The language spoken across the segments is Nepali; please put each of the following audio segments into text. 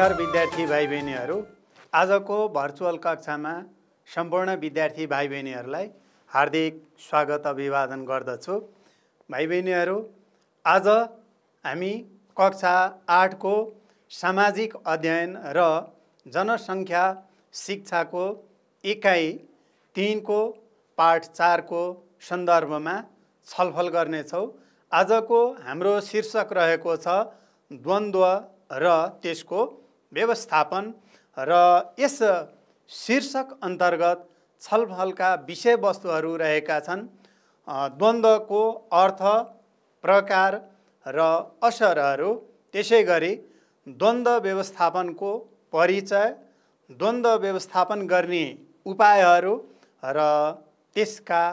नमस्कार विद्यार्थी भाइ बहिनीहरू। आजको भर्चुअल कक्षामा सम्पूर्ण विद्यार्थी भाइ बहिनीहरूलाई हार्दिक स्वागत अभिवादन गर्दछु। भाइ बहिनीहरू, आज हामी कक्षा 8 को सामाजिक अध्ययन र जनसङ्ख्या शिक्षाको इकाइ 3 को पाठ 4 को सन्दर्भमा छलफल गर्नेछौँ। आजको हाम्रो शीर्षक रहेको छ द्वन्द्व र त्यसको व्यवस्थापन र यस शीर्षक अन्तर्गत छलफलका विषयवस्तुहरू रहेका छन्। द्वन्द्वको अर्थ, प्रकार र असरहरू, त्यसैगरी द्वन्द्व व्यवस्थापनको परिचय, द्वन्द्व व्यवस्थापन गर्ने उपायहरू र त्यसका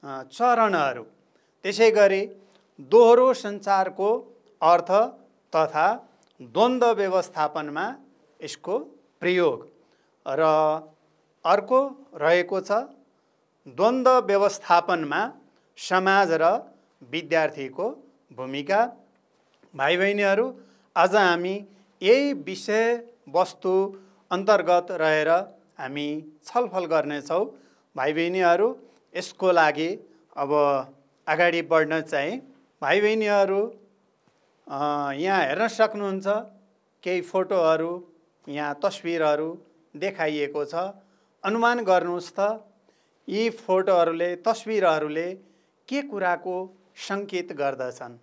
चरणहरू, त्यसैगरी दोहोरो सञ्चारको अर्थ तथा द्वन्द्व व्यवस्थापनमा यसको प्रयोग र अर्को रहेको छ द्वन्द्व व्यवस्थापनमा समाज र विद्यार्थीको भूमिका। भाइ बहिनीहरू, आज हामी यही विषयवस्तु अन्तर्गत रहेर हामी छलफल गर्नेछौँ। भाइ बहिनीहरू, यसको लागि अब अगाडि बढ्न चाहिँ भाइ बहिनीहरू यहाँ हेर्न सक्नुहुन्छ केही फोटोहरू, यहाँ तस्बिरहरू देखाइएको छ। अनुमान गर्नुहोस् त यी फोटोहरूले, तस्बिरहरूले के कुराको सङ्केत गर्दछन्?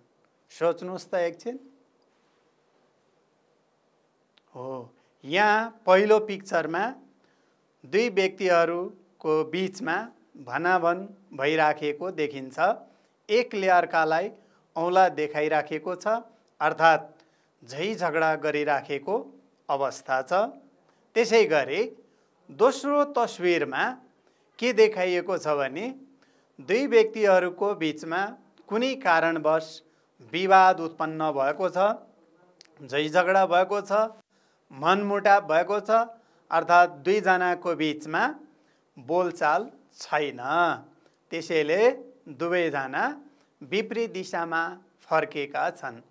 सोच्नुहोस् त एकछिन। हो, यहाँ पहिलो पिक्चरमा दुई व्यक्तिहरूको बिचमा भनाभन भइराखेको देखिन्छ। एकले अर्कालाई औँला देखाइराखेको छ, अर्थात् झै झगडा गरिराखेको अवस्था छ। त्यसै गरी दोस्रो तस्बिरमा के देखाइएको छ भने दुई व्यक्तिहरूको बिचमा कुनै कारणवश विवाद उत्पन्न भएको छ, झै झगडा भएको छ, मनमुटाव भएको छ, अर्थात् दुईजनाको बिचमा बोलचाल छैन। त्यसैले दुवैजना विपरीत दिशामा फर्केका छन्।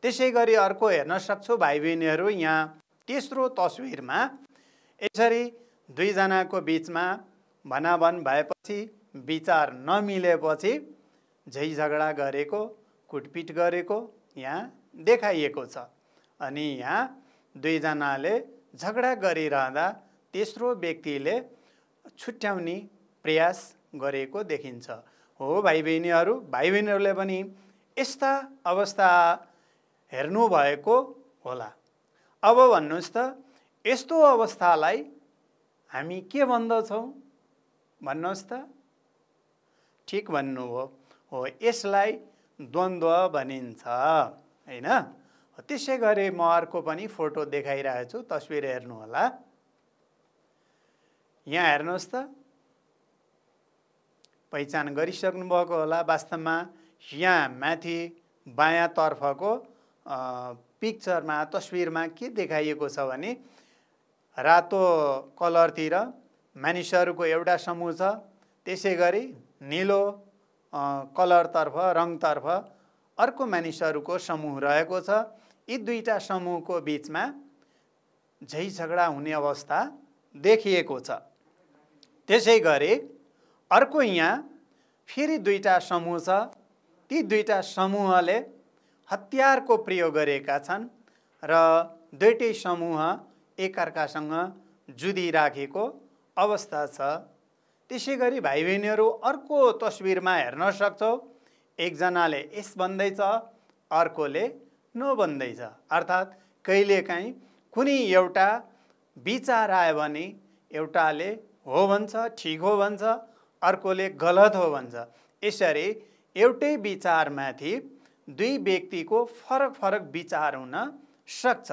त्यसै गरी अर्को हेर्न सक्छौँ भाइ बहिनीहरू, यहाँ तेस्रो तस्बिरमा यसरी दुईजनाको बिचमा भनाभन भएपछि, विचार नमिलेपछि झै झगडा गरेको, कुटपिट गरेको यहाँ देखाइएको छ। अनि यहाँ दुईजनाले झगडा गरिरहँदा तेस्रो व्यक्तिले छुट्याउने प्रयास गरेको देखिन्छ। हो भाइ बहिनीहरू, भाइ बहिनीहरूले पनि यस्ता अवस्था हेर्नुभएको होला। अब भन्नुहोस् त, यस्तो अवस्थालाई हामी के भन्दछौँ? भन्नुहोस् त। ठिक भन्नुभयो। हो, यसलाई द्वन्द्व भनिन्छ, हैन? त्यसै गरी म अर्को पनि फोटो देखाइरहेको छु, तस्बिर हेर्नु होला। यहाँ हेर्नुहोस् त, पहिचान गरिसक्नु भएको होला। वास्तवमा यहाँ माथि बायाँतर्फको पिक्चरमा, तस्बिरमा के देखाइएको छ भने रातो कलरतिर मानिसहरूको एउटा समूह छ, त्यसै गरी निलो कलरतर्फ, रङतर्फ अर्को मानिसहरूको समूह रहेको छ। यी दुईटा समूहको बिचमा झै झगडा हुने अवस्था देखिएको छ। त्यसै गरी अर्को यहाँ फेरि दुईटा समूह छ। ती दुईटा समूहले हतियारको प्रयोग गरेका छन् र दुईटै समूह एकअर्कासँग जुधिराखेको अवस्था छ। त्यसै गरी भाइ बहिनीहरू, अर्को तस्बिरमा हेर्न सक्छौँ एकजनाले यस भन्दैछ, अर्कोले नो भन्दैछ। अर्थात् कहिलेकाहीँ कुनै एउटा विचार आयो भने एउटाले हो भन्छ, ठिक हो भन्छ, अर्कोले गलत हो भन्छ। यसरी एउटै विचारमाथि दुई व्यक्तिको फरक फरक विचार हुन सक्छ।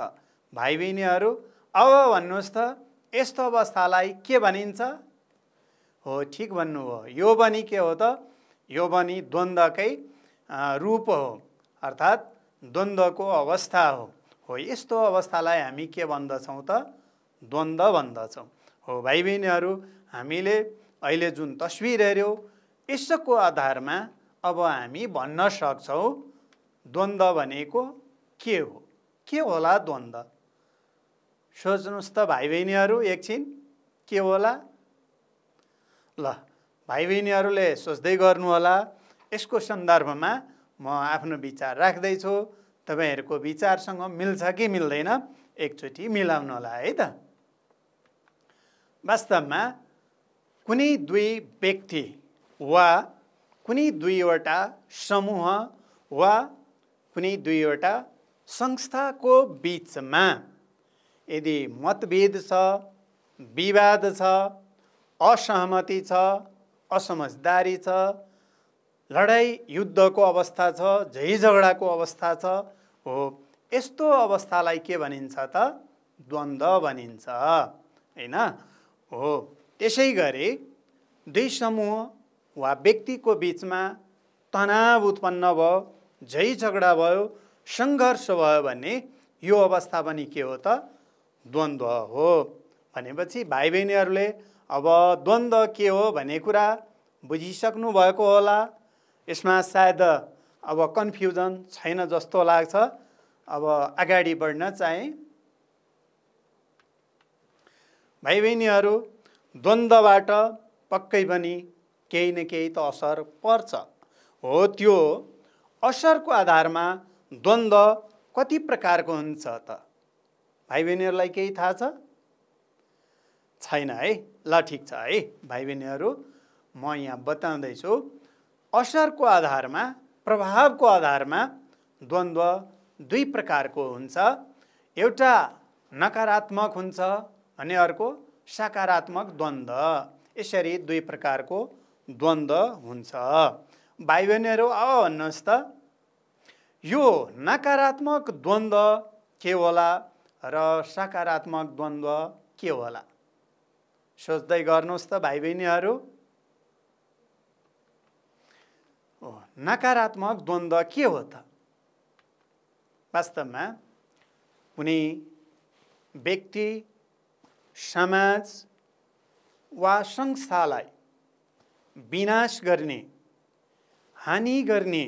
भाइ बहिनीहरू, अब भन्नुहोस् त, यस्तो अवस्थालाई के भनिन्छ? हो, ठिक भन्नुभयो। यो पनि के हो त? यो पनि द्वन्द्वकै रूप हो, अर्थात् द्वन्द्वको अवस्था हो। हो, यस्तो अवस्थालाई हामी के भन्दछौँ त? द्वन्द्व भन्दछौँ। हो भाइ बहिनीहरू, हामीले अहिले जुन तस्बिर हेऱ्यौँ यसको आधारमा अब हामी भन्न सक्छौँ द्वन्द्व भनेको के हो? के होला द्वन्द्व? सोच्नुहोस् त भाइ बहिनीहरू एकछिन के होला। ल भाइ बहिनीहरूले सोच्दै गर्नु होला। यसको सन्दर्भमा म आफ्नो विचार राख्दैछु। तपाईहरूको विचारसँग मिल्छ कि मिल्दैन एकचोटि मिलाउनु होला है त। वास्तवमा कुनै दुई व्यक्ति वा कुनै दुईवटा समूह वा कुनै दुईवटा संस्थाको बीचमा यदि मतभेद छ, विवाद छ, असहमति छ, असमझदारी छ, लडाई युद्धको अवस्था छ, झैझगडाको अवस्था छ, हो यस्तो अवस्थालाई के भनिन्छ त? द्वन्द्व भनिन्छ हैन? हो त्यसै गरी दुई समूह वा व्यक्तिको बीचमा तनाव उत्पन्न भयो, झैझगडा भयो, सङ्घर्ष भयो भने यो अवस्था पनि के हो त? द्वन्द्व हो। भनेपछि भाइ बहिनीहरूले अब द्वन्द्व के हो भन्ने कुरा बुझिसक्नु भएको होला। यसमा सायद अब कन्फ्युजन छैन जस्तो लाग्छ। अब अगाडि बढ्न चाहे भाइ बहिनीहरू द्वन्द्वबाट पक्कै पनि केही न केही त असर पर्छ। हो त्यो असरको आधारमा द्वन्द्व कति प्रकारको हुन्छ त? भाइ बहिनीहरूलाई केही थाहा छ? छैन है? ल ठिक छ है भाइ बहिनीहरू, म यहाँ बताउँदैछु। असरको आधारमा, प्रभावको आधारमा द्वन्द्व दुई प्रकारको हुन्छ। एउटा नकारात्मक हुन्छ अनि अर्को सकारात्मक द्वन्द्व। यसरी दुई प्रकारको द्वन्द्व हुन्छ। भाइ बहिनीहरू अब भन्नुहोस् त, यो नकारात्मक द्वन्द्व के होला र सकारात्मक द्वन्द्व के होला? सोच्दै गर्नुहोस् त भाइ बहिनीहरू। नकारात्मक द्वन्द्व के हो त? वास्तवमा कुनै व्यक्ति, समाज वा संस्थालाई विनाश गर्ने, हानि गर्ने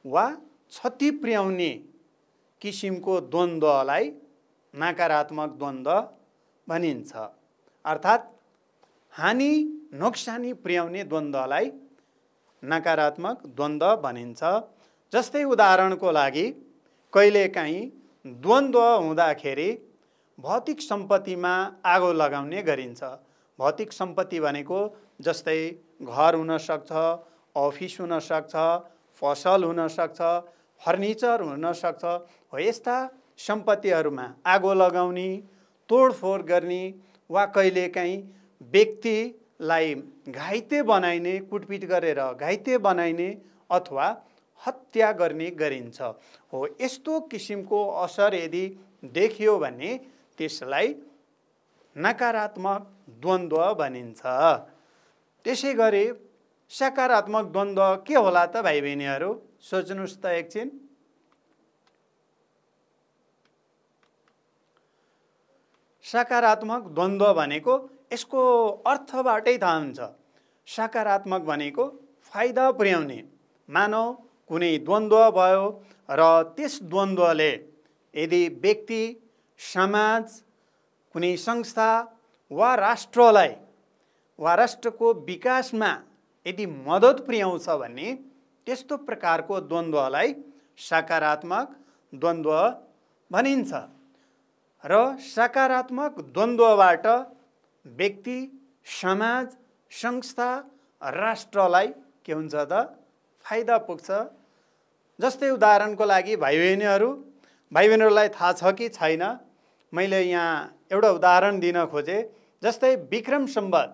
वा क्षति पुर्याउने किसिमको द्वन्द्वलाई नकारात्मक द्वन्द्व भनिन्छ। अर्थात् हानि नोक्सानी पुर्याउने द्वन्द्वलाई नकारात्मक द्वन्द्व भनिन्छ। जस्तै उदाहरणको लागि कहिलेकाहीँ द्वन्द्व हुँदाखेरि भौतिक सम्पत्तिमा आगो लगाउने गरिन्छ। भौतिक सम्पत्ति भनेको जस्तै घर हुन सक्छ, अफिस हुन सक्छ, फसल हुन सक्छ, फर्निचर हुन सक्छ। हो यस्ता सम्पत्तिहरूमा आगो लगाउने, तोडफोड गर्ने वा कहिलेकाहीँ व्यक्तिलाई घाइते बनाइने, कुटपिट गरेर घाइते बनाइने अथवा हत्या गर्ने गरिन्छ। हो यस्तो किसिमको असर यदि देखियो भने त्यसलाई नकारात्मक द्वन्द्व भनिन्छ। त्यसै गरी सकारात्मक द्वन्द्व के होला त भाइ बहिनीहरू? सोच्नुहोस् त एकछिन। सकारात्मक द्वन्द्व भनेको यसको अर्थबाटै थाहा हुन्छ। सकारात्मक भनेको फाइदा पुर्याउने। मानौ कुनै द्वन्द्व भयो र त्यस द्वन्द्वले यदि व्यक्ति, समाज, कुनै संस्था वा राष्ट्रलाई वा राष्ट्रको विकासमा यदि मद्दत पुर्याउँछ भने त्यस्तो प्रकारको द्वन्द्वलाई सकारात्मक द्वन्द्व भनिन्छ। र सकारात्मक द्वन्द्वबाट व्यक्ति, समाज, संस्था, राष्ट्रलाई के हुन्छ त? फाइदा पुग्छ। जस्तै उदाहरणको लागि भाइ बहिनीहरूलाई थाहा छ कि छैन, मैले यहाँ एउटा उदाहरण दिन खोजेँ। जस्तै विक्रम सम्वत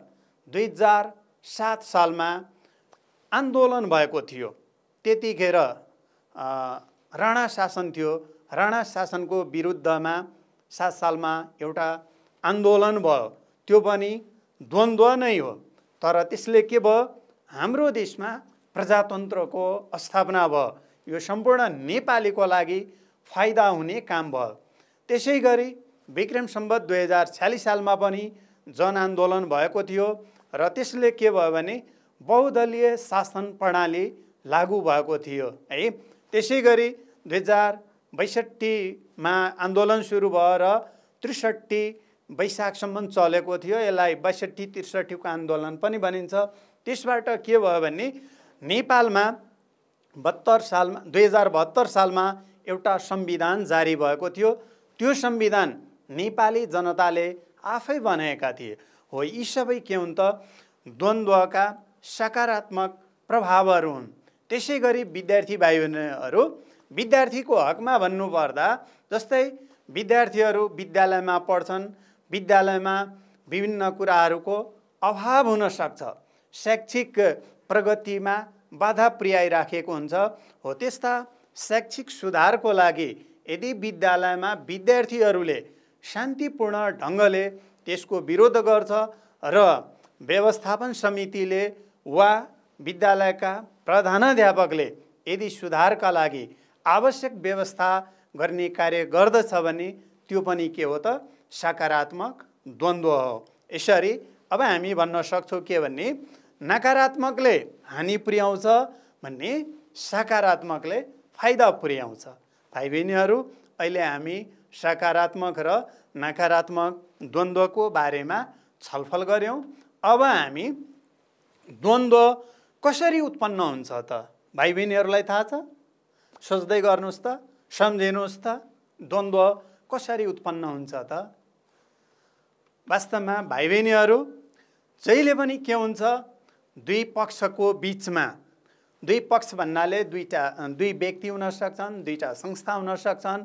2007 सालमा आन्दोलन भएको थियो। त्यतिखेर राणा शासन थियो। राणा शासनको विरुद्धमा 7 सालमा एउटा आन्दोलन भयो। त्यो पनि द्वन्द्व नै हो। तर त्यसले के भयो? हाम्रो देशमा प्रजातन्त्रको स्थापना भयो। यो सम्पूर्ण नेपालीको लागि फाइदा हुने काम भयो। त्यसै गरी विक्रम सम्वत 2046 सालमा पनि जनआन्दोलन भएको थियो र त्यसले के भयो भने बहुदलीय शासन प्रणाली लागू भएको थियो है। त्यसै गरी 2062 मा आन्दोलन सुरु भयो र ६३ वैशाखसम्म चलेको थियो। यसलाई ६२-६३ को आन्दोलन पनि भनिन्छ। त्यसबाट के भयो भने नेपालमा 2072 सालमा एउटा संविधान जारी भएको थियो। त्यो संविधान नेपाली जनताले आफै बनाएका थिए। हो, यी सबै के हुन् त द्वन्द्वका सकारात्मक प्रभावहरू हुन्। त्यसै गरी विद्यार्थी भाइ बहिनीहरू, विद्यार्थीको हकमा भन्नुपर्दा जस्तै विद्यार्थीहरू विद्यालयमा पढ्छन्, विद्यालयमा विभिन्न कुराहरूको अभाव हुन सक्छ, शैक्षिक प्रगतिमा बाधा पुर्याइराखेको हुन्छ। हो, त्यस्ता शैक्षिक सुधारको लागि यदि विद्यालयमा विद्यार्थीहरूले शान्तिपूर्ण ढङ्गले त्यसको विरोध गर्छ र व्यवस्थापन समितिले वा विद्यालयका प्रधानाध्यापकले यदि सुधारका लागि आवश्यक व्यवस्था गर्ने कार्य गर्दछ भने त्यो पनि के हो त सकारात्मक द्वन्द्व हो। यसरी अब हामी भन्न सक्छौँ के भन्ने नकारात्मकले हानि पुर्याउँछ भन्ने सकारात्मकले फाइदा पुर्याउँछ। भाइ बहिनीहरू, अहिले हामी सकारात्मक र नकारात्मक द्वन्द्वको बारेमा छलफल गऱ्यौँ। अब हामी द्वन्द्व कसरी उत्पन्न हुन्छ त भाइ बहिनीहरूलाई थाहा छ? सोच्दै गर्नुहोस् त, सम्झिनुहोस् त, द्वन्द्व कसरी उत्पन्न हुन्छ त? वास्तवमा भाइ बहिनीहरू, जहिले पनि के हुन्छ, दुई पक्षको बिचमा, दुई पक्ष भन्नाले दुई व्यक्ति हुन सक्छन्, दुईटा संस्था हुन सक्छन्,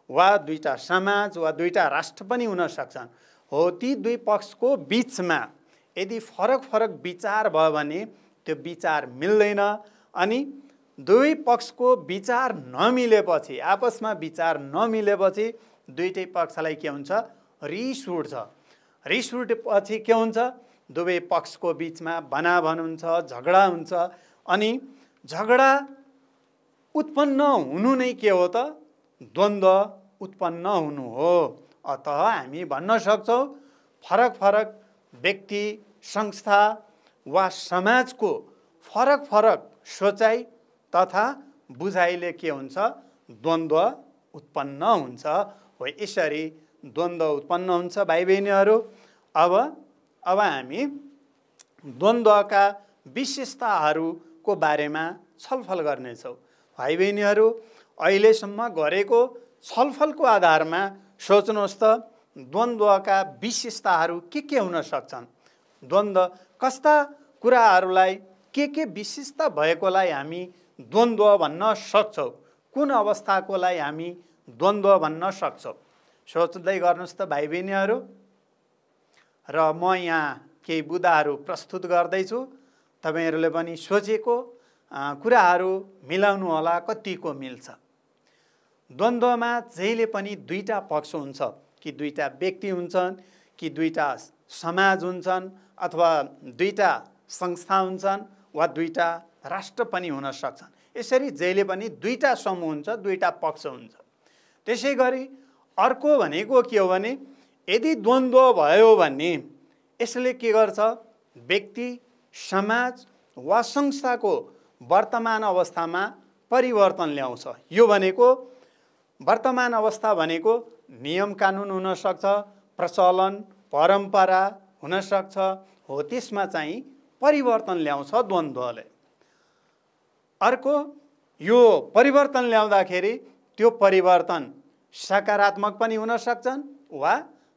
वा दुईटा समाज वा दुईटा राष्ट्र पनि हुन सक्छन्। हो, ती दुई पक्षको बिचमा यदि फरक फरक विचार भयो भने त्यो विचार मिल्दैन। अनि दुई पक्षको विचार नमिलेपछि, आपसमा विचार नमिलेपछि दुईटै पक्षलाई के हुन्छ, रिस उठ्छ। रिस उठेपछि के हुन्छ, दुवै पक्षको बिचमा भनाभन हुन्छ, झगडा हुन्छ। अनि झगडा उत्पन्न हुनु नै के हो त द्वन्द्व उत्पन्न हुनु हो। अतः हामी भन्न सक्छौँ फरक फरक व्यक्ति, संस्था वा समाजको फरक फरक सोचाइ तथा बुझाइले के हुन्छ, द्वन्द्व उत्पन्न हुन्छ। हो, यसरी द्वन्द्व उत्पन्न हुन्छ। भाइ बहिनीहरू, अब हामी द्वन्द्वका विशेषताहरूको बारेमा छलफल गर्नेछौँ। भाइ बहिनीहरू, अहिलेसम्म गरेको छलफलको आधारमा सोच्नुहोस् त द्वन्द्वका विशेषताहरू के हुन सक्छन्? द्वन्द्व कस्ता कुराहरूलाई के विशेषता भएकोलाई हामी द्वन्द्व भन्न सक्छौँ? कुन अवस्थाकोलाई हामी द्वन्द्व भन्न सक्छौँ? सोच्दै गर्नुहोस् त भाइ बहिनीहरू। र म यहाँ केही बुदाहरू प्रस्तुत गर्दैछु, तपाईँहरूले पनि सोचेको कुराहरू मिलाउनु होला कतिको मिल्छ। द्वन्द्वमा जहिले पनि दुईटा पक्ष हुन्छ, कि दुईटा व्यक्ति हुन्छन्, कि दुईटा समाज हुन्छन्, अथवा दुईटा संस्था हुन्छन्, वा दुईटा राष्ट्र पनि हुन सक्छन्। यसरी जहिले पनि दुईटा समूह हुन्छ, दुईटा पक्ष हुन्छ। त्यसै गरी अर्को भनेको के हो भने यदि द्वन्द्व भयो भने यसले के गर्छ, व्यक्ति, समाज वा संस्थाको वर्तमान अवस्थामा परिवर्तन ल्याउँछ। यो भनेको वर्तमान अवस्था भनेको नियम कानुन हुन सक्छ, प्रचलन परम्परा हुन सक्छ। हो, त्यसमा चाहिँ परिवर्तन ल्याउँछ द्वन्द्वले। अर्को, यो परिवर्तन ल्याउँदाखेरि त्यो परिवर्तन सकारात्मक पनि हुन सक्छन् वा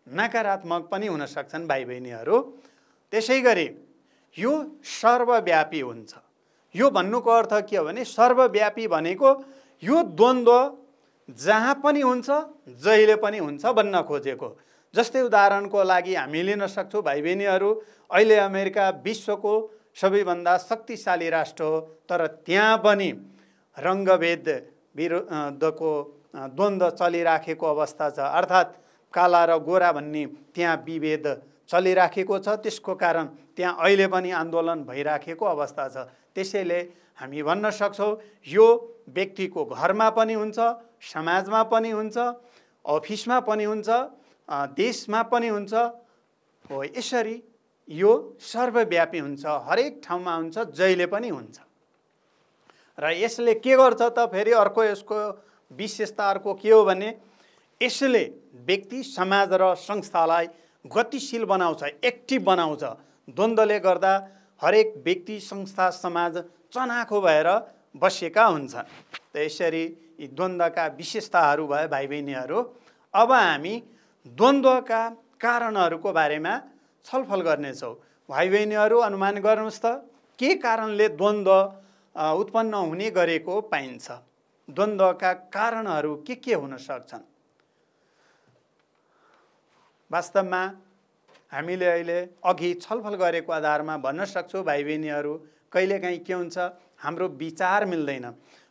नकारात्मक पनि हुन सक्छन् भाइ बहिनीहरू। त्यसै गरी यो सर्वव्यापी हुन्छ। यो भन्नुको अर्थ के हो भने सर्वव्यापी भनेको यो द्वन्द्व जहाँ पनि हुन्छ, जहिले पनि हुन्छ भन्न खोजेको। जस्तै उदाहरणको लागि हामी लिन सक्छौँ भाइ बहिनीहरू, अहिले अमेरिका विश्वको सबैभन्दा शक्तिशाली राष्ट्र हो, तर त्यहाँ पनि रङ्गभेद विरुद्धको द्वन्द्व चलिराखेको अवस्था छ। अर्थात् काला र गोरा भन्ने त्यहाँ विभेद चलिराखेको छ। त्यसको कारण त्यहाँ अहिले पनि आन्दोलन भइराखेको अवस्था छ। त्यसैले हामी भन्न सक्छौँ यो व्यक्तिको घरमा पनि हुन्छ, समाजमा पनि हुन्छ, अफिसमा पनि हुन्छ, देशमा पनि हुन्छ। हो, यसरी यो सर्वव्यापी हुन्छ, हरेक ठाउँमा हुन्छ, जहिले पनि हुन्छ। र यसले के गर्छ त फेरि अर्को यसको विशेषता अर्को के हो भने यसले व्यक्ति, समाज र संस्थालाई गतिशील बनाउँछ, एक्टिभ बनाउँछ। द्वन्द्वले गर्दा हरेक व्यक्ति, संस्था, समाज चनाखो भएर बसेका हुन्छन्। त यसरी यी द्वन्द्वका विशेषताहरू भए भाइ बहिनीहरू। अब हामी द्वन्द्वका कारणहरूको बारेमा छलफल गर्नेछौँ। भाइ बहिनीहरू अनुमान गर्नुहोस् त, के कारणले द्वन्द्व उत्पन्न हुने गरेको पाइन्छ? द्वन्द्वका कारणहरू के हुन सक्छन्? वास्तवमा हामीले अहिले अघि छलफल गरेको आधारमा भन्न सक्छौँ भाइ बहिनीहरू, कहिलेकाहीँ के हुन्छ, हाम्रो विचार मिल्दैन।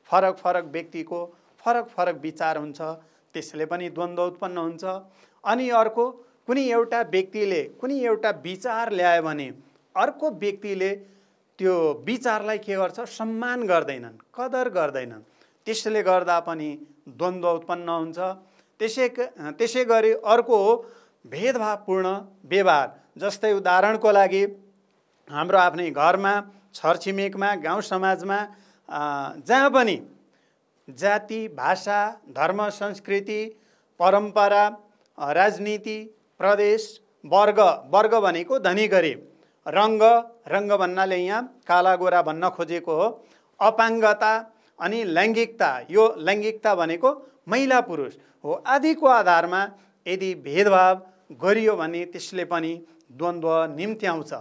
फरक फरक व्यक्तिको फरक फरक विचार हुन्छ, त्यसले पनि द्वन्द्व उत्पन्न हुन्छ। अनि अर्को, कुनै एउटा व्यक्तिले कुनै एउटा विचार ल्यायो भने अर्को व्यक्तिले त्यो विचारलाई के गर्छ, सम्मान गर्दैनन्, कदर गर्दैनन्। त्यसले गर्दा पनि द्वन्द्व उत्पन्न हुन्छ। त्यसै गरी अर्को हो भेदभावपूर्ण व्यवहार। जस्तै उदाहरणको लागि हाम्रो आफ्नै घरमा, छरछिमेकमा, गाउँ समाजमा, जहाँ पनि जाति, भाषा, धर्म, संस्कृति, परम्परा, राजनीति, प्रदेश, वर्ग भनेको धनी गरिब, रङ्ग भन्नाले यहाँ काला गोरा भन्न खोजेको हो, अपाङ्गता अनि लैङ्गिकता, यो लैङ्गिकता भनेको महिला पुरुष हो, आदिको आधारमा यदि भेदभाव गरियो भने त्यसले पनि द्वन्द्व निम्त्याउँछ।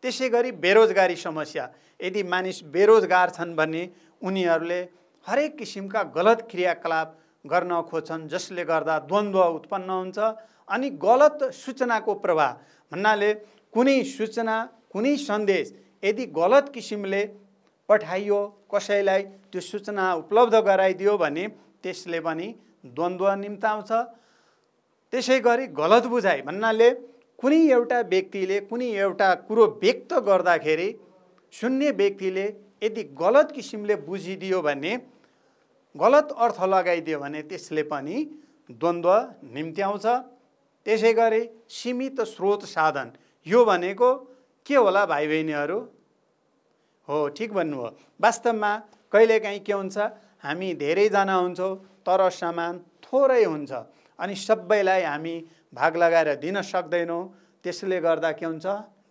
त्यसै गरी बेरोजगारी समस्या, यदि मानिस बेरोजगार छन् भने उनीहरूले हरेक किसिमका गलत क्रियाकलाप गर्न खोज्छन्, जसले गर्दा द्वन्द्व उत्पन्न हुन्छ। अनि गलत सूचनाको प्रवाह भन्नाले कुनै सूचना, कुनै सन्देश यदि गलत किसिमले पठाइयो, कसैलाई त्यो सूचना उपलब्ध गराइदियो भने त्यसले पनि द्वन्द्व निम्ताउँछ। त्यसै गरी गलत बुझाइ भन्नाले कुनै एउटा व्यक्तिले कुनै एउटा कुरो व्यक्त गर्दाखेरि सुन्ने व्यक्तिले यदि गलत किसिमले बुझिदियो भने, गलत अर्थ लगाइदियो भने त्यसले पनि द्वन्द्व निम्त्याउँछ। त्यसै गरी सीमित स्रोत साधन, यो भनेको के होला भाइ बहिनीहरू? हो, ठिक भन्नुभयो। वास्तवमा कहिलेकाहीँ के हुन्छ, हामी धेरैजना हुन्छौँ तर सामान थोरै हुन्छ अनि सबैलाई हामी भाग लगाएर दिन सक्दैनौँ। त्यसले गर्दा के हुन्छ,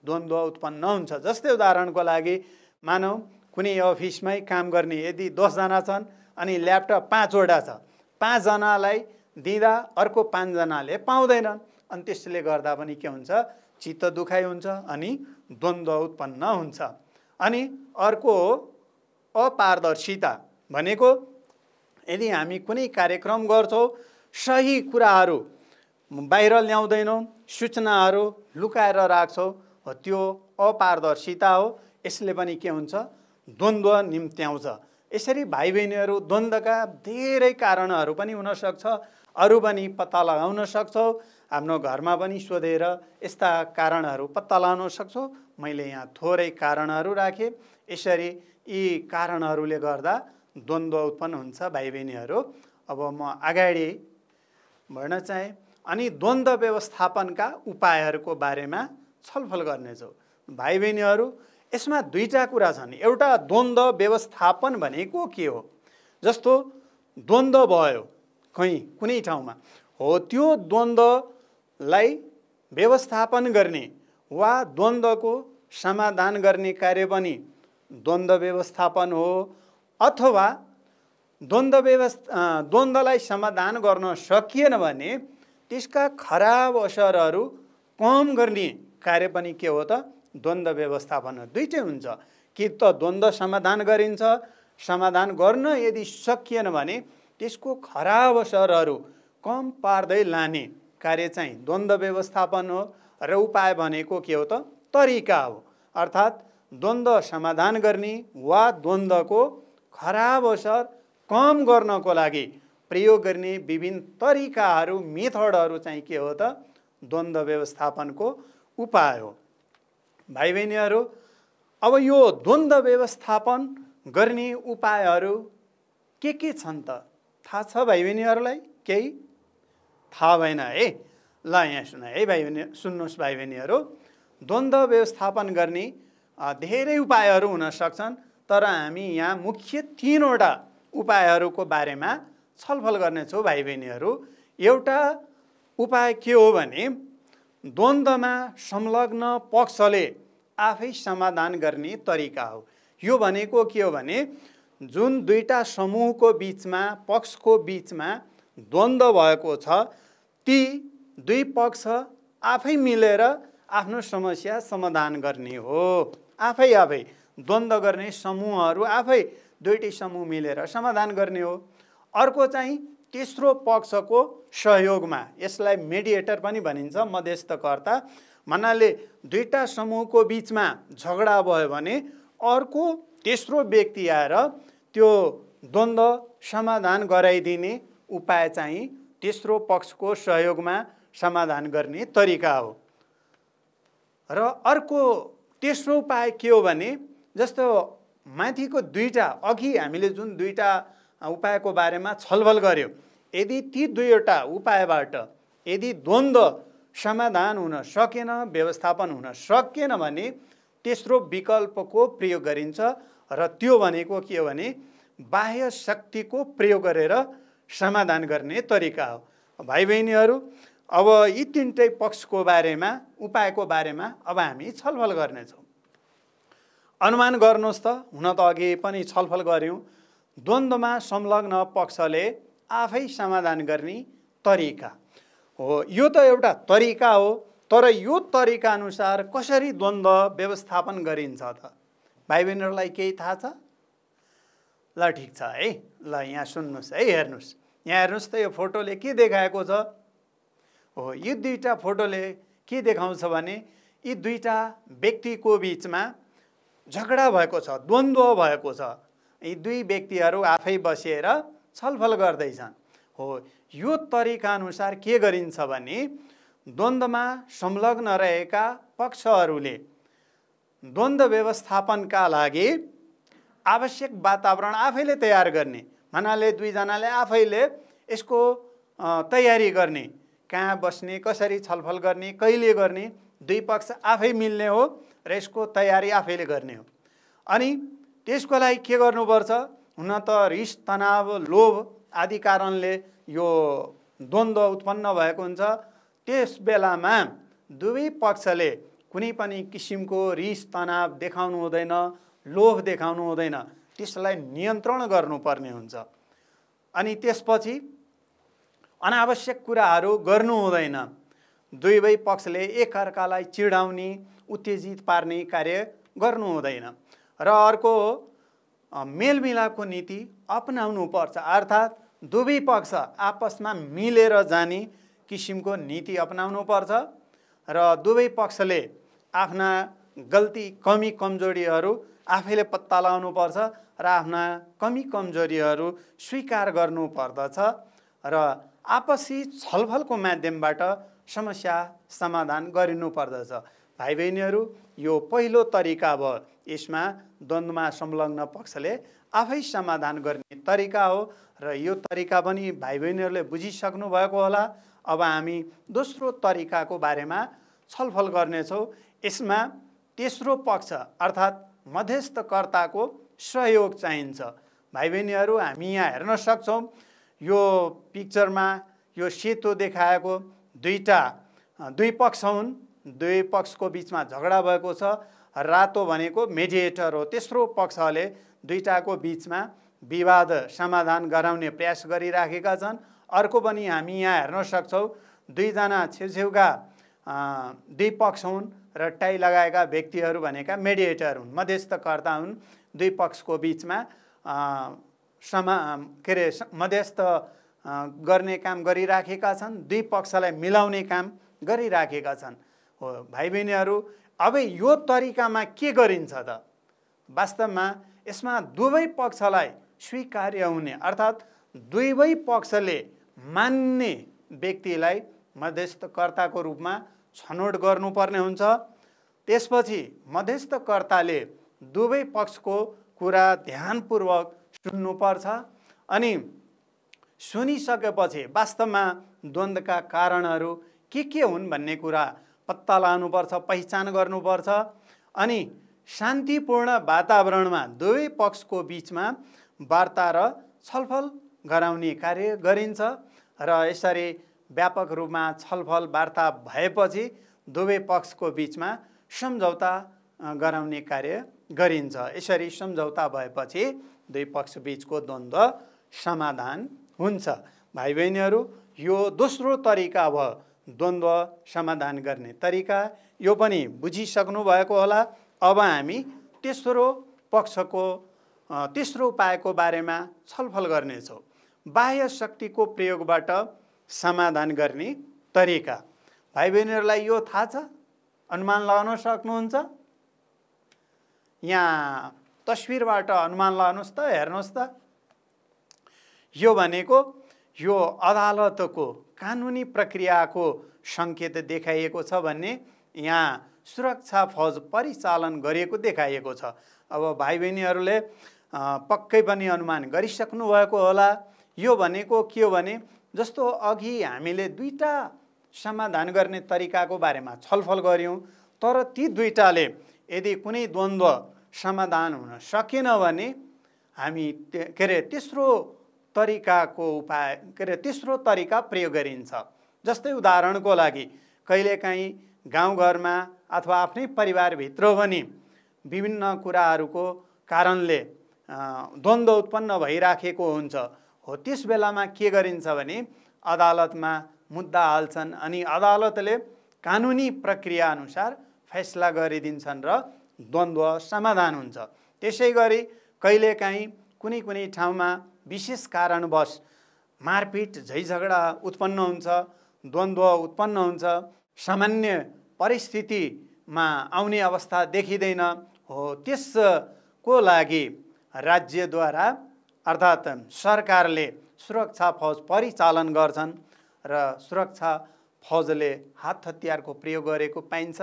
द्वन्द्व उत्पन्न हुन्छ। जस्तै उदाहरणको लागि मानौँ कुनै अफिसमै काम गर्ने यदि 10 जना छन् अनि ल्यापटप 5 वटा छ, 5 जनालाई दिँदा अर्को 5 जनाले पाउँदैनन्, अनि त्यसले गर्दा पनि के हुन्छ, चित्त दुखाइ हुन्छ अनि द्वन्द्व उत्पन्न हुन्छ। अनि अर्को हो अपारदर्शिता भनेको यदि हामी कुनै कार्यक्रम गर्छौँ, सही कुराहरू बाहिर ल्याउँदैनौँ, सूचनाहरू लुकाएर राख्छौँ, त्यो अपारदर्शिता हो। यसले पनि के हुन्छ, द्वन्द्व निम्त्याउँछ। यसरी भाइ बहिनीहरू द्वन्द्वका धेरै कारणहरू पनि हुन सक्छ, अरू पनि पत्ता लगाउन सक्छौँ। आफ्नो घरमा पनि सोधेर यस्ता कारणहरू पत्ता लगाउन सक्छौँ। मैले यहाँ थोरै कारणहरू राखेँ। यसरी यी कारणहरूले गर्दा द्वन्द्व उत्पन्न हुन्छ भाइ बहिनीहरू। अब म अगाडि बढ्न चाहे अनि द्वन्द्व व्यवस्थापनका उपायहरूको बारेमा छलफल गर्नेछौँ। भाइ बहिनीहरू, यसमा दुईटा कुरा छन्। एउटा द्वन्द्व व्यवस्थापन भनेको के हो, जस्तो द्वन्द्व भयो कुनै ठाउँमा हो, त्यो द्वन्द्वलाई व्यवस्थापन गर्ने वा द्वन्द्वको समाधान गर्ने कार्य पनि द्वन्द्व व्यवस्थापन हो। अथवा द्वन्द्वलाई समाधान गर्न सकिएन भने त्यसका खराब असरहरू कम गर्ने कार्य पनि के हो त, द्वन्द्व व्यवस्थापन हो। दुईटै हुन्छ। कि त द्वन्द्व समाधान गरिन्छ, समाधान गर्न यदि सकिएन भने त्यसको खराब असरहरू कम पार्दै लाने कार्य चाहिँ द्वन्द्व व्यवस्थापन हो। र उपाय भनेको के हो त, तरिका हो। अर्थात् द्वन्द्व समाधान गर्ने वा द्वन्द्वको खराब असर कम गर्नको लागि प्रयोग गर्ने विभिन्न तरिकाहरू, मेथडहरू चाहिँ के हो त, द्वन्द्व व्यवस्थापनको उपाय हो। भाइ बहिनीहरू, अब यो द्वन्द्व व्यवस्थापन गर्ने उपायहरू के छन् त, थाहा छ भाइ बहिनीहरूलाई? केही थाहा भएन है? ल यहाँ सुन है भाइ बहिनी, सुन्नुहोस् भाइ बहिनीहरू। द्वन्द्व व्यवस्थापन गर्ने धेरै उपायहरू हुन सक्छन्, तर हामी यहाँ मुख्य 3 वटा उपायहरूको बारेमा छलफल गर्नेछौँ भाइ बहिनीहरू। एउटा उपाय के हो भने द्वन्द्वमा संलग्न पक्षले आफै समाधान गर्ने तरिका हो। यो भनेको के हो भने जुन दुईटा समूहको बिचमा पक्षको बिचमा द्वन्द्व भएको छ ती दुई पक्ष आफै मिलेर आफ्नो समस्या समाधान गर्ने हो। आफै द्वन्द्व गर्ने समूहहरू आफै दुईटै समूह मिलेर समाधान गर्ने हो। अर्को चाहिँ तेस्रो पक्षको सहयोगमा, यसलाई मेडिएटर पनि भनिन्छ, मध्यस्थकर्ता। भन्नाले दुईटा समूहको बिचमा झगडा भयो भने अर्को तेस्रो व्यक्ति आएर त्यो द्वन्द्व समाधान गराइदिने उपाय चाहिँ तेस्रो पक्षको सहयोगमा समाधान गर्ने तरिका हो। र अर्को तेस्रो उपाय के हो भने जस्तो माथिको दुईटा अघि हामीले जुन दुईटा उपायको बारेमा छलफल गर्यो, यदि ती दुईवटा उपायबाट यदि द्वन्द्व समाधान हुन सकेन, व्यवस्थापन हुन सकेन भने तेस्रो विकल्पको प्रयोग गरिन्छ र त्यो भनेको के हो भने बाह्य शक्तिको प्रयोग गरेर समाधान गर्ने तरिका हो। भाइ बहिनीहरू, अब यी तीनटै पक्षको बारेमा उपायको बारेमा अब हामी छलफल गर्नेछौँ। अनुमान गर्नुहोस् त, हुन त अघि पनि छलफल गऱ्यौँ, द्वन्द्वमा संलग्न पक्षले आफै समाधान गर्ने तरिका हो। यो त एउटा तरिका हो, तर यो तरिका अनुसार कसरी द्वन्द्व व्यवस्थापन गरिन्छ त? भाइ बहिनीहरूलाई केही थाहा छ? ल ठिक छ है, ल यहाँ सुन्नुहोस् है, हेर्नुहोस्, यहाँ हेर्नुहोस् त, यो फोटोले के देखाएको छ? हो, यी दुईटा फोटोले के देखाउँछ भने यी दुईटा व्यक्तिको बिचमा झगडा भएको छ, द्वन्द्व भएको छ। यी दुई व्यक्तिहरू आफै बसेर छलफल गर्दैछन्। हो, यो तरिका अनुसार के गरिन्छ भने द्वन्द्वमा संलग्न रहेका पक्षहरूले द्वन्द्व व्यवस्थापनका लागि आवश्यक वातावरण आफैले तयार गर्ने। भन्नाले दुईजनाले आफैले यसको तयारी गर्ने, कहाँ बस्ने, कसरी छलफल गर्ने, कहिले गर्ने, दुई पक्ष आफै मिल्ने हो र यसको तयारी आफैले गर्ने हो। अनि त्यसको लागि के गर्नुपर्छ? हुन त रिस, तनाव, लोभ आदि कारणले यो द्वन्द्व उत्पन्न भएको हुन्छ। त्यस बेलामा दुवै पक्षले कुनै पनि किसिमको रिस, तनाव देखाउनु हुँदैन, लोभ देखाउनु हुँदैन, त्यसलाई नियन्त्रण गर्नुपर्ने हुन्छ। अनि त्यसपछि अनावश्यक कुराहरू गर्नु हुँदैन। दुवै पक्षले एकअर्कालाई चिडाउने, उत्तेजित पार्ने कार्य गर्नु हुँदैन। र अर्को मेलमिलापको नीति अपनाउनु पर्छ, अर्थात् दुवै पक्ष आपसमा मिलेर जाने किसिमको नीति अपनाउनु पर्छ र दुवै पक्षले आफ्ना गल्ती, कमी, कमजोरीहरू आफैले पत्ता लगाउनु पर्छ र आफ्ना कमी कमजोरीहरू स्वीकार गर्नु पर्दछ र आपसी छलफलको माध्यमबाट समस्या समाधान गरिनु पर्दछ। भाइ बहिनीहरू, यो पहिलो तरिका भयो, यसमा द्वन्द्वमा संलग्न पक्षले आफै समाधान गर्ने तरिका हो र यो तरिका पनि भाइ बहिनीहरूले बुझिसक्नु भएको होला। अब हामी दोस्रो तरिकाको बारेमा छलफल गर्नेछौँ। यसमा तेस्रो पक्ष अर्थात् मध्यस्थकर्ताको सहयोग चाहिन्छ। भाइ बहिनीहरू, हामी यहाँ हेर्न सक्छौँ, यो पिक्चरमा यो सेतो देखाएको दुई पक्ष हुन्, दुई पक्षको बिचमा झगडा भएको छ। रातो भनेको मेडिएटर हो, तेस्रो पक्षले दुईटाको बिचमा विवाद समाधान गराउने प्रयास गरिराखेका छन्। अर्को पनि हामी यहाँ हेर्न सक्छौँ, दुईजना छेउछेउका दुई पक्ष हुन् र टाई लगाएका व्यक्तिहरू भनेका मेडिएटर हुन्, मध्यस्थकर्ता हुन्। दुई पक्षको बिचमा मध्यस्थ गर्ने काम गरिराखेका छन्, दुई पक्षलाई मिलाउने काम गरिराखेका छन्। हो भाइ बहिनीहरू, अब यो तरिकामा के गरिन्छ त? वास्तवमा यसमा दुवै पक्षलाई स्वीकार्य हुने अर्थात् दुवै पक्षले मान्ने व्यक्तिलाई मध्यस्थकर्ताको रूपमा छनौट गर्नुपर्ने हुन्छ। त्यसपछि मध्यस्थकर्ताले दुवै पक्षको कुरा ध्यानपूर्वक सुन्नुपर्छ अनि सुनिसकेपछि वास्तवमा द्वन्द्वका कारणहरू के हुन् भन्ने कुरा पत्ता लगाउनुपर्छ, पहिचान गर्नुपर्छ अनि शान्तिपूर्ण वातावरणमा दुवै पक्षको बिचमा वार्ता र छलफल गराउने कार्य गरिन्छ र यसरी व्यापक रूपमा छलफल वार्ता भएपछि दुवै पक्षको बिचमा सम्झौता गराउने कार्य गरिन्छ। यसरी सम्झौता भएपछि दुई पक्ष बिचको द्वन्द्व समाधान हुन्छ। भाइ बहिनीहरू, यो दोस्रो तरिका भयो द्वन्द्व समाधान गर्ने तरिका। यो पनि बुझिसक्नु भएको होला। अब हामी तेस्रो पक्षको तेस्रो उपायको बारेमा छलफल गर्नेछौँ। बाह्य शक्तिको प्रयोगबाट समाधान गर्ने तरिका। भाइ बहिनीहरूलाई यो थाहा छ? अनुमान लगाउन सक्नुहुन्छ? यहाँ तस्बिरबाट अनुमान लगाउनुहोस् त, हेर्नुहोस् त। यो भनेको यो अदालतको कानुनी प्रक्रियाको सङ्केत देखाइएको छ भन्ने यहाँ सुरक्षा फौज परिचालन गरिएको देखाइएको छ। अब भाइ बहिनीहरूले पक्कै पनि अनुमान गरिसक्नु भएको होला। यो भनेको के हो भने, जस्तो अघि हामीले दुईटा समाधान गर्ने तरिकाको बारेमा छलफल गऱ्यौँ, तर ती दुईटाले यदि कुनै द्वन्द्व समाधान हुन सकेन भने हामी तेस्रो तरिकाको उपाय तेस्रो तरिका प्रयोग गरिन्छ। जस्तै उदाहरणको लागि कहिलेकाहीँ गाउँघरमा अथवा आफ्नै परिवारभित्र पनि विभिन्न कुराहरूको कारणले द्वन्द्व उत्पन्न भइराखेको हुन्छ। हो त्यस बेलामा के गरिन्छ भने अदालतमा मुद्दा हाल्छन् अनि अदालतले कानुनी प्रक्रिया अनुसार फैसला गरिदिन्छन् र द्वन्द्व समाधान हुन्छ। त्यसै गरी कहिलेकाहीँ कुनै कुनै ठाउँमा विशेष कारणवश मारपिट झैझगडा उत्पन्न हुन्छ, द्वन्द्व उत्पन्न हुन्छ, सामान्य परिस्थितिमा आउने अवस्था देखिँदैन। हो त्यसको लागि राज्यद्वारा अर्थात् सरकारले सुरक्षा फौज परिचालन गर्छन् र सुरक्षा फौजले हात हतियारको प्रयोग गरेको पाइन्छ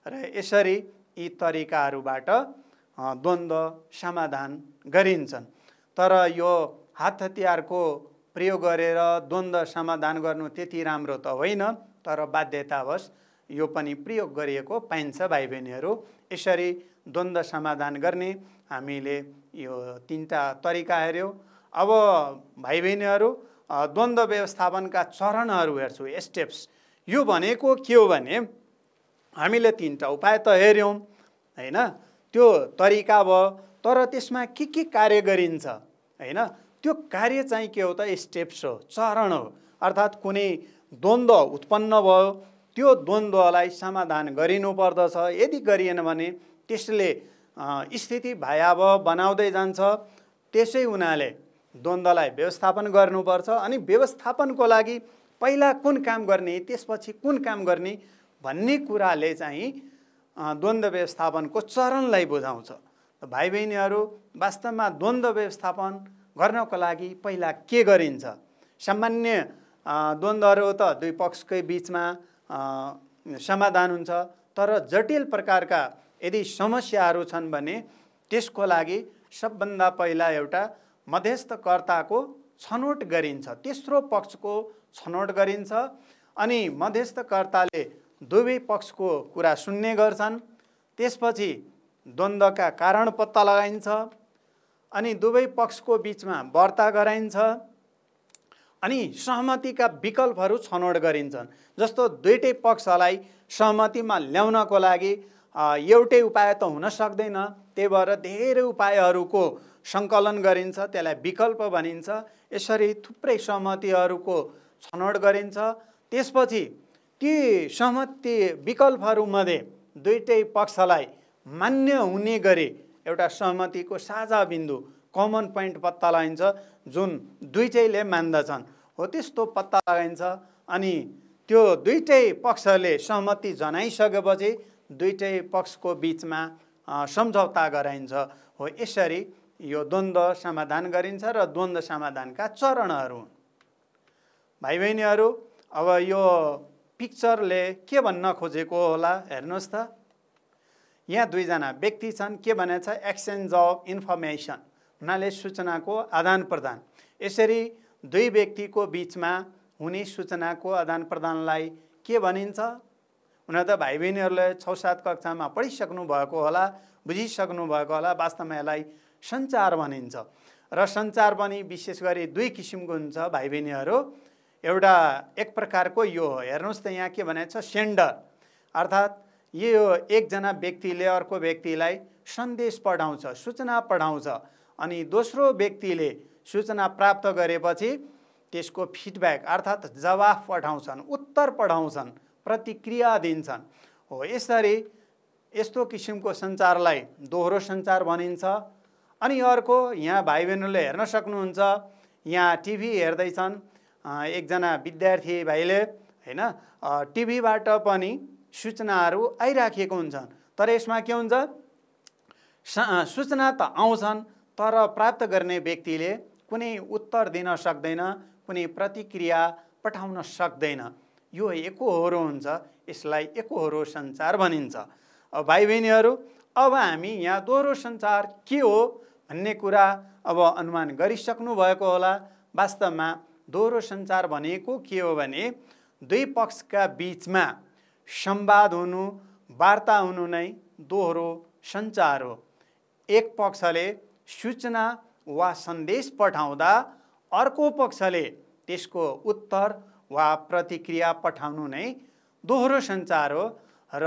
र यसरी यी तरिकाहरूबाट द्वन्द्व समाधान गरिन्छन्। तर यो हात हतियारको प्रयोग गरेर द्वन्द्व समाधान गर्नु त्यति राम्रो त होइन, तर बाध्यतावश यो पनि प्रयोग गरिएको पाइन्छ भाइ बहिनीहरू। यसरी द्वन्द्व समाधान गर्ने हामीले यो तीनटा तरिका हेऱ्यौँ। अब भाइ बहिनीहरू, द्वन्द्व व्यवस्थापनका चरणहरू हेर्छु, स्टेप्स। यो भनेको के हो भने हामीले तीनटा उपाय त हेऱ्यौँ हैन, त्यो तरिका भयो, तर त्यसमा के कार्य गरिन्छ हैन, त्यो कार्य चाहिँ के हो त? स्टेप्स हो, चरण हो। अर्थात् कुनै द्वन्द्व उत्पन्न भयो, त्यो द्वन्द्वलाई समाधान गरिनुपर्दछ। यदि गरिएन भने त्यसले स्थिति भयावह बनाउँदै जान्छ। त्यसै हुनाले द्वन्द्वलाई व्यवस्थापन गर्नुपर्छ। अनि व्यवस्थापनको लागि पहिला कुन काम गर्ने, त्यसपछि कुन काम गर्ने भन्ने कुराले चाहिँ द्वन्द्व व्यवस्थापनको चरणलाई बुझाउँछ। भाइ बहिनीहरू, वास्तवमा द्वन्द्व व्यवस्थापन गर्नको लागि पहिला के गरिन्छ? सामान्य द्वन्द्वहरू त दुई पक्षकै बिचमा समाधान हुन्छ, तर जटिल प्रकारका यदि समस्याहरू छन् भने त्यसको लागि सबभन्दा पहिला एउटा मध्यस्थकर्ताको छनौट गरिन्छ, तेस्रो पक्षको छनौट गरिन्छ। अनि मध्यस्थकर्ताले दुवै पक्षको कुरा सुन्ने गर्छन्। त्यसपछि द्वन्द्वका कारण पत्ता लगाइन्छ अनि दुवै पक्षको बिचमा वार्ता गराइन्छ अनि सहमतिका विकल्पहरू छनौट गरिन्छन्। जस्तो दुईटै पक्षलाई सहमतिमा ल्याउनको लागि एउटै उपाय त हुन सक्दैन, त्यही भएर धेरै उपायहरूको सङ्कलन गरिन्छ, त्यसलाई विकल्प भनिन्छ। यसरी थुप्रै सहमतिहरूको छनौट गरिन्छ। त्यसपछि ती सहमति विकल्पहरूमध्ये दुईटै पक्षलाई मान्य हुने गरी एउटा सहमतिको साझा बिन्दु, कमन पोइन्ट पत्ता लगाइन्छ, जुन दुईटैले मान्दछन्। हो त्यस्तो पत्ता लगाइन्छ अनि त्यो दुईटै पक्षले सहमति जनाइसकेपछि दुईटै पक्षको बिचमा सम्झौता गराइन्छ। हो यसरी यो द्वन्द्व समाधान गरिन्छ र द्वन्द्व समाधानका चरणहरू। भाइ बहिनीहरू, अब यो पिक्चरले के भन्न खोजेको होला हेर्नुहोस् त। यहाँ दुईजना व्यक्ति छन्, के भनेको छ? एक्सचेन्ज अफ इन्फर्मेसन, हुनाले सूचनाको आदान प्रदान। यसरी दुई व्यक्तिको बिचमा हुने सूचनाको आदान प्रदानलाई के भनिन्छ? हुन त भाइ बहिनीहरूले 6-7 कक्षामा पढिसक्नु भएको होला, बुझिसक्नु भएको होला। वास्तवमा यसलाई सञ्चार भनिन्छ र सञ्चार पनि विशेष गरी दुई किसिमको हुन्छ भाइ बहिनीहरू। एउटा एक प्रकारको यो हो। हेर्नुहोस् त यहाँ के भनेको छ, सेन्डर अर्थात् यो एकजना व्यक्तिले अर्को व्यक्तिलाई सन्देश पठाउँछ, सूचना पठाउँछ, अनि दोस्रो व्यक्तिले सूचना प्राप्त गरेपछि त्यसको फिडब्याक अर्थात् जवाफ पठाउँछन्, उत्तर पठाउँछन्, प्रतिक्रिया दिन्छन्। हो यसरी यस्तो किसिमको सञ्चारलाई दोहोरो सञ्चार भनिन्छ। अनि अर्को यहाँ भाइ बहिनीले हेर्न सक्नुहुन्छ, यहाँ टिभी हेर्दैछन् एकजना विद्यार्थी भाइले हैन, टिभीबाट पनि सूचनाहरू आइराखेको हुन्छन्, तर यसमा के हुन्छ, सूचना त आउँछन् तर प्राप्त गर्ने व्यक्तिले कुनै उत्तर दिन सक्दैन, कुनै प्रतिक्रिया पठाउन सक्दैन। यो एकोहोरो हुन्छ, यसलाई एकोहोरो सञ्चार भनिन्छ। अब भाइ बहिनीहरू, अब हामी यहाँ दोहोरो सञ्चार के हो भन्ने कुरा अब अनुमान गरिसक्नु भएको होला। वास्तवमा दोहोरो सञ्चार भनेको के हो भने दुई पक्षका बीचमा संवाद हुनु, वार्ता हुनु नै दोहोरो सञ्चार हो। एक पक्षले सूचना वा सन्देश पठाउँदा अर्को पक्षले त्यसको उत्तर वा प्रतिक्रिया पठाउनु नै दोहोरो सञ्चार हो। र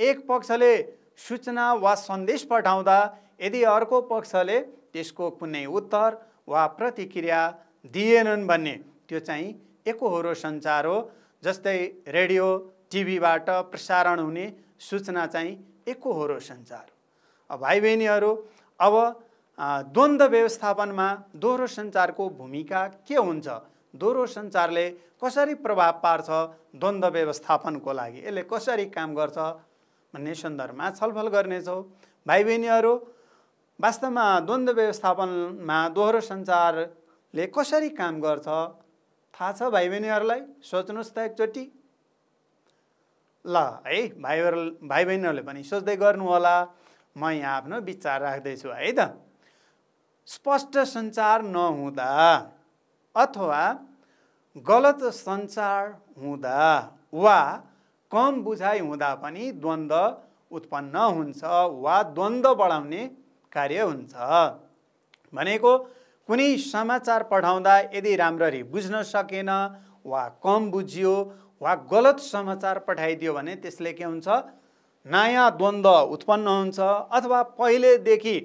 एक पक्षले सूचना वा सन्देश पठाउँदा यदि अर्को पक्षले त्यसको कुनै उत्तर वा प्रतिक्रिया दिएनन् भने त्यो चाहिँ एकोहोरो सञ्चार हो। जस्तै रेडियो टिभीबाट प्रसारण हुने सूचना चाहिँ एकोहोरो सञ्चार हो। भाइ बहिनीहरू, अब द्वन्द्व व्यवस्थापनमा दोहोरो सञ्चारको भूमिका के हुन्छ, दोहोरो सञ्चारले कसरी प्रभाव पार्छ द्वन्द्व व्यवस्थापनको लागि, यसले कसरी काम गर्छ भन्ने सन्दर्भमा छलफल गर्नेछौँ। भाइ बहिनीहरू, वास्तवमा द्वन्द्व व्यवस्थापनमा दोहोरो सञ्चारले कसरी काम गर्छ थाहा छ भाइ बहिनीहरूलाई? सोच्नुहोस् त एकचोटि। ल है भाइ बहिनीहरूले पनि सोच्दै गर्नु होला, म यहाँ आफ्नो विचार राख्दैछु है त। स्पष्ट सञ्चार नहुँदा अथवा गलत सञ्चार हुँदा वा कम बुझाइ हुँदा पनि द्वन्द्व उत्पन्न हुन्छ वा द्वन्द्व बढाउने कार्य हुन्छ। भनेको कुनै समाचार पठाउँदा यदि राम्ररी बुझ्न सकेन वा कम बुझियो वा गलत समाचार पठाइदियो भने त्यसले के हुन्छ, नयाँ द्वन्द्व उत्पन्न हुन्छ। अथवा पहिलेदेखि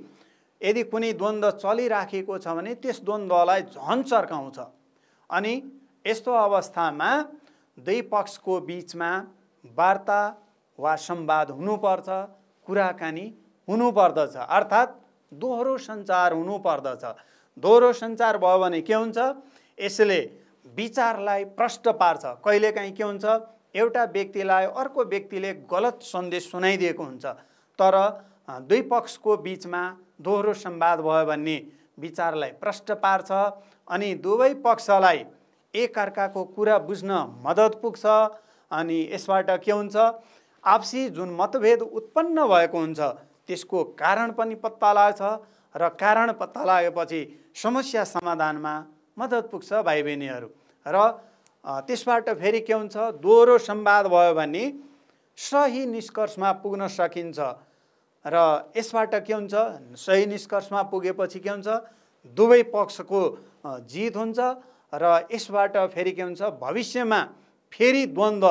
यदि कुनै द्वन्द्व चलिराखेको छ भने त्यस द्वन्द्वलाई झन् चर्काउँछ। अनि यस्तो अवस्थामा दुई पक्षको बीचमा वार्ता वा संवाद हुनुपर्छ, कुराकानी हुनुपर्दछ, अर्थात् दोहोरो सञ्चार हुनुपर्दछ। दोहोरो सञ्चार भयो भने के हुन्छ, यसले विचारलाई प्रष्ट पार्छ। कहिलेकाहीँ के हुन्छ, एउटा व्यक्तिलाई अर्को व्यक्तिले गलत सन्देश सुनाइदिएको हुन्छ, तर दुई पक्षको बीचमा दोहोरो संवाद भयो भने विचारलाई प्रष्ट पार्छ अनि दुवै पक्षलाई एकअर्काको कुरा बुझ्न मद्दत पुग्छ। अनि यसबाट के हुन्छ, आपसी जुन मतभेद उत्पन्न भएको हुन्छ त्यसको कारण पनि पत्ता लाग्छ र कारण पत्ता लागेपछि समस्या समाधानमा मद्दत पुग्छ भाइ बहिनीहरू। र त्यसबाट फेरि के हुन्छ, दोहोरो संवाद भयो भने सही निष्कर्षमा पुग्न सकिन्छ र यसबाट के हुन्छ, सही निष्कर्षमा पुगेपछि के हुन्छ, दुवै पक्षको जित हुन्छ र यसबाट फेरि के हुन्छ, भविष्यमा फेरि द्वन्द्व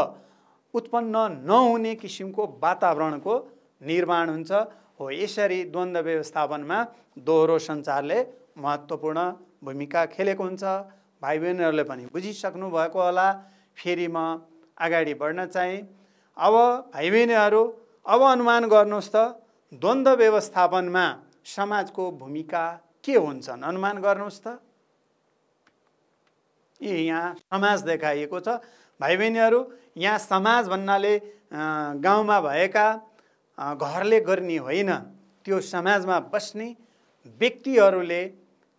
उत्पन्न नहुने किसिमको वातावरणको निर्माण हुन्छ। हो यसरी द्वन्द्व व्यवस्थापनमा दोहोरो सञ्चारले महत्त्वपूर्ण भूमिका खेलेको हुन्छ। भाइ बहिनीहरूले पनि बुझिसक्नु भएको होला। फेरि म अगाडि बढ्न चाहे। अब भाइ बहिनीहरू, अब अनुमान गर्नुहोस् त द्वन्द्व व्यवस्थापनमा समाजको भूमिका के हुन्छन्, अनुमान गर्नुहोस् त। यहाँ समाज देखाइएको छ भाइ बहिनीहरू। यहाँ समाज भन्नाले गाउँमा भएका घरले गर्ने होइन, त्यो समाजमा बस्ने व्यक्तिहरूले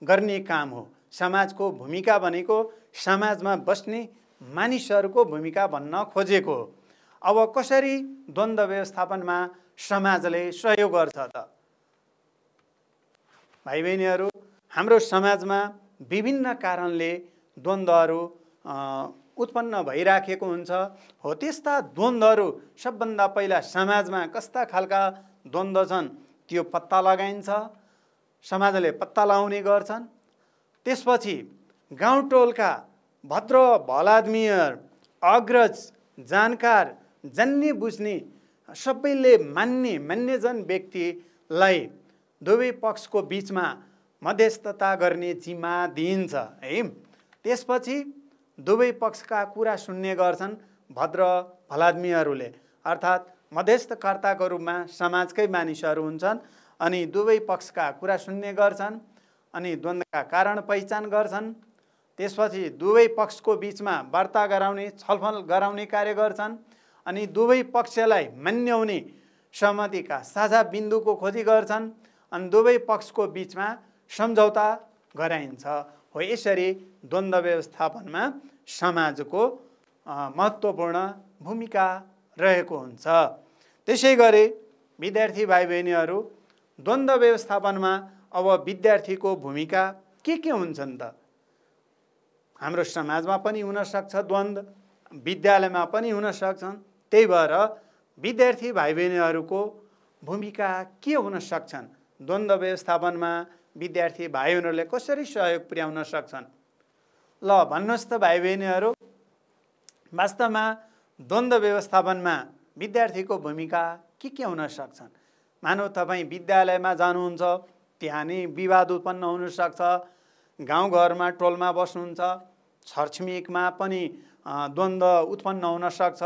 गर्ने काम हो। समाजको भूमिका भनेको समाजमा बस्ने मानिसहरूको भूमिका भन्न खोजेको हो। अब कसरी द्वन्द्व व्यवस्थापनमा समाजले सहयोग गर्छ त? भाइ बहिनीहरू, हाम्रो समाजमा विभिन्न कारणले द्वन्द्वहरू उत्पन्न भइराखेको हुन्छ। हो त्यस्ता द्वन्द्वहरू सबभन्दा पहिला समाजमा कस्ता खालका द्वन्द्व छन् त्यो पत्ता लगाइन्छ, समाजले पत्ता लगाउने गर्छन्। त्यसपछि गाउँटोलका भद्र भलाद्मीहरू, अग्रज, जानकार, जान्ने बुझ्ने, सबैले मान्यजन व्यक्तिलाई दुवै पक्षको बिचमा मध्यस्थता गर्ने जिम्मा दिइन्छ है। त्यसपछि दुवै पक्षका कुरा सुन्ने गर्छन् भद्र भलाद्मीहरूले, अर्थात् मध्यस्थकर्ताको रूपमा समाजकै मानिसहरू हुन्छन् अनि दुवै पक्षका कुरा सुन्ने गर्छन् अनि द्वन्द्वका कारण पहिचान गर्छन्। त्यसपछि दुवै पक्षको बिचमा वार्ता गराउने, छलफल गराउने कार्य गर्छन् अनि दुवै पक्षलाई मान्याउने सहमतिका साझा बिन्दुको खोजी गर्छन् अनि दुवै पक्षको बिचमा सम्झौता गराइन्छ। हो यसरी द्वन्द्व व्यवस्थापनमा समाजको महत्त्वपूर्ण भूमिका रहेको हुन्छ। त्यसै गरी विद्यार्थी भाइ बहिनीहरू, द्वन्द्व व्यवस्थापनमा अब विद्यार्थीको भूमिका के हुन्छन् त? हाम्रो समाजमा पनि हुन सक्छ द्वन्द्व, विद्यालयमा पनि हुन सक्छन्। त्यही भएर विद्यार्थी भाइ बहिनीहरूको भूमिका के हुन सक्छन्? द्वन्द्व व्यवस्थापनमा विद्यार्थी भाइ बहिनीहरूले कसरी सहयोग पुर्याउन सक्छन्? ल भन्नुहोस् त भाइ बहिनीहरू, वास्तवमा द्वन्द्व व्यवस्थापनमा विद्यार्थीको भूमिका के हुन सक्छन्? मानौ तपाईँ विद्यालयमा जानुहुन्छ, त्यहाँ नै विवाद उत्पन्न हुनसक्छ, गाउँघरमा टोलमा बस्नुहुन्छ, छरछिमेकमा पनि द्वन्द्व उत्पन्न हुनसक्छ।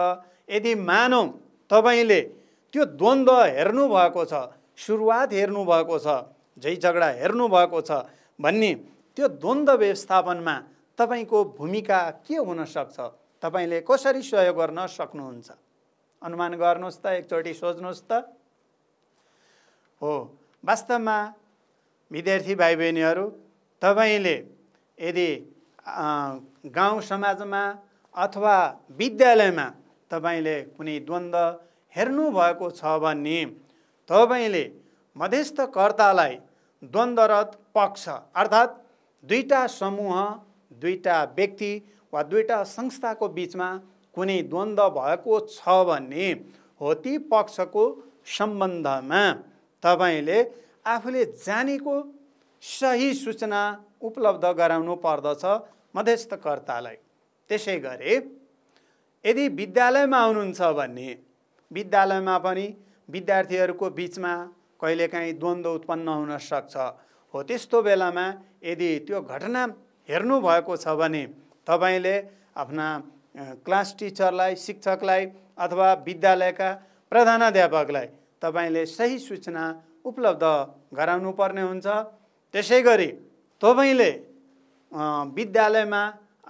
यदि मानौ तपाईँले त्यो द्वन्द्व हेर्नुभएको छ, सुरुवात हेर्नुभएको छ, झैझगडा हेर्नुभएको छ भन्ने त्यो द्वन्द्व व्यवस्थापनमा तपाईँको भूमिका के हुनसक्छ? तपाईँले कसरी सहयोग गर्न सक्नुहुन्छ? अनुमान गर्नुहोस् त, एकचोटि सोच्नुहोस् त। हो, वास्तवमा विद्यार्थी भाइ बहिनीहरू, तपाईँले यदि गाउँ समाजमा अथवा विद्यालयमा तपाईँले कुनै द्वन्द्व हेर्नुभएको छ भने तपाईँले मध्यस्थकर्तालाई द्वन्द्वरत पक्ष अर्थात् दुईटा समूह, दुईटा व्यक्ति वा दुईटा संस्थाको बिचमा कुनै द्वन्द्व भएको छ भने हो ती पक्षको सम्बन्धमा तपाईँले आफूले जानेको सही सूचना उपलब्ध गराउनु पर्दछ मध्यस्थकर्तालाई। त्यसै गरी यदि विद्यालयमा आउनुहुन्छ भने विद्यालयमा पनि विद्यार्थीहरूको बिचमा कहिलेकाहीँ द्वन्द्व उत्पन्न हुन सक्छ। हो त्यस्तो बेलामा यदि त्यो घटना हेर्नु भएको छ भने तपाईले आफ्ना क्लास टिचरलाई, शिक्षकलाई अथवा विद्यालयका प्रधानाध्यापकलाई तपाईले सही सूचना उपलब्ध गराउनु पर्ने हुन्छ। त्यसैगरी तपाईले विद्यालयमा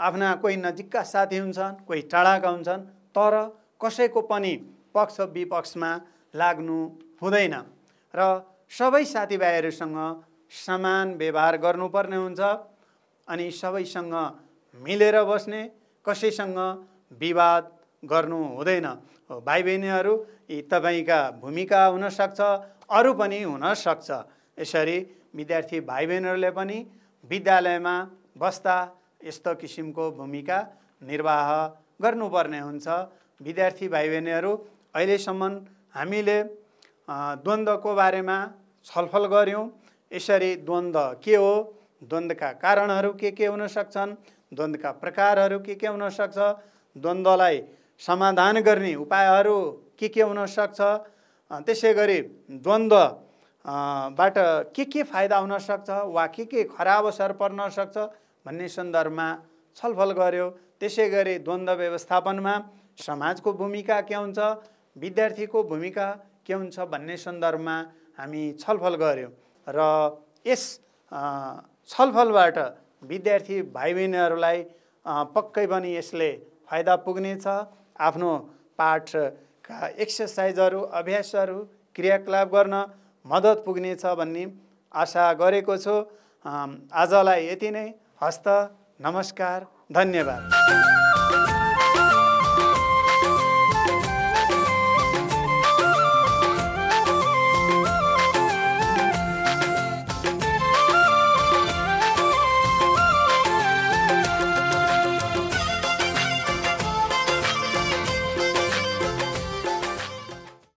आफ्ना कोही नजिकका साथी हुन्छन्, कोही टाढाका हुन्छन्, तर कसैको पनि पक्ष विपक्षमा लाग्नु हुँदैन र सबै साथीभाइहरूसँग समान व्यवहार गर्नुपर्ने हुन्छ अनि सबैसँग मिलेर बस्ने, कसैसँग विवाद गर्नु हुँदैन। भाइ बहिनीहरू, यी तपाईका भूमिका हुन सक्छ, अरू पनि हुन सक्छ। यसरी विद्यार्थी भाइ बहिनीहरूले पनि विद्यालयमा बस्दा यस्तो किसिमको भूमिका निर्वाह गर्नुपर्ने हुन्छ। विद्यार्थी भाइ बहिनीहरू, अहिलेसम्म हामीले द्वन्द्वको बारेमा छलफल गर्यौं। यसरी द्वन्द्व के हो, द्वन्द्वका कारणहरू के हुन सक्छन्, द्वन्द्वका प्रकारहरू के हुन सक्छ, द्वन्द्वलाई समाधान गर्ने उपायहरू के हुन सक्छ, त्यसैगरी द्वन्द्व बाट के फाइदा हुन सक्छ वा के खराब असर पर्न सक्छ भन्ने सन्दर्भमा छलफल गर्यो। त्यसैगरी द्वन्द्व व्यवस्थापनमा समाजको भूमिका के हुन्छ, विद्यार्थीको भूमिका के हुन्छ भन्ने सन्दर्भमा हामी छलफल गर्यौं र यस छलफलबाट विद्यार्थी भाइ बहिनीहरूलाई पक्कै पनि यसले फाइदा पुग्नेछ। आफ्नो पाठका एक्सर्साइजहरू, अभ्यासहरू, क्रियाकलाप गर्न मद्दत पुग्नेछ भन्ने आशा गरेको छु। आजलाई यति नै। हस्त, नमस्कार, धन्यवाद।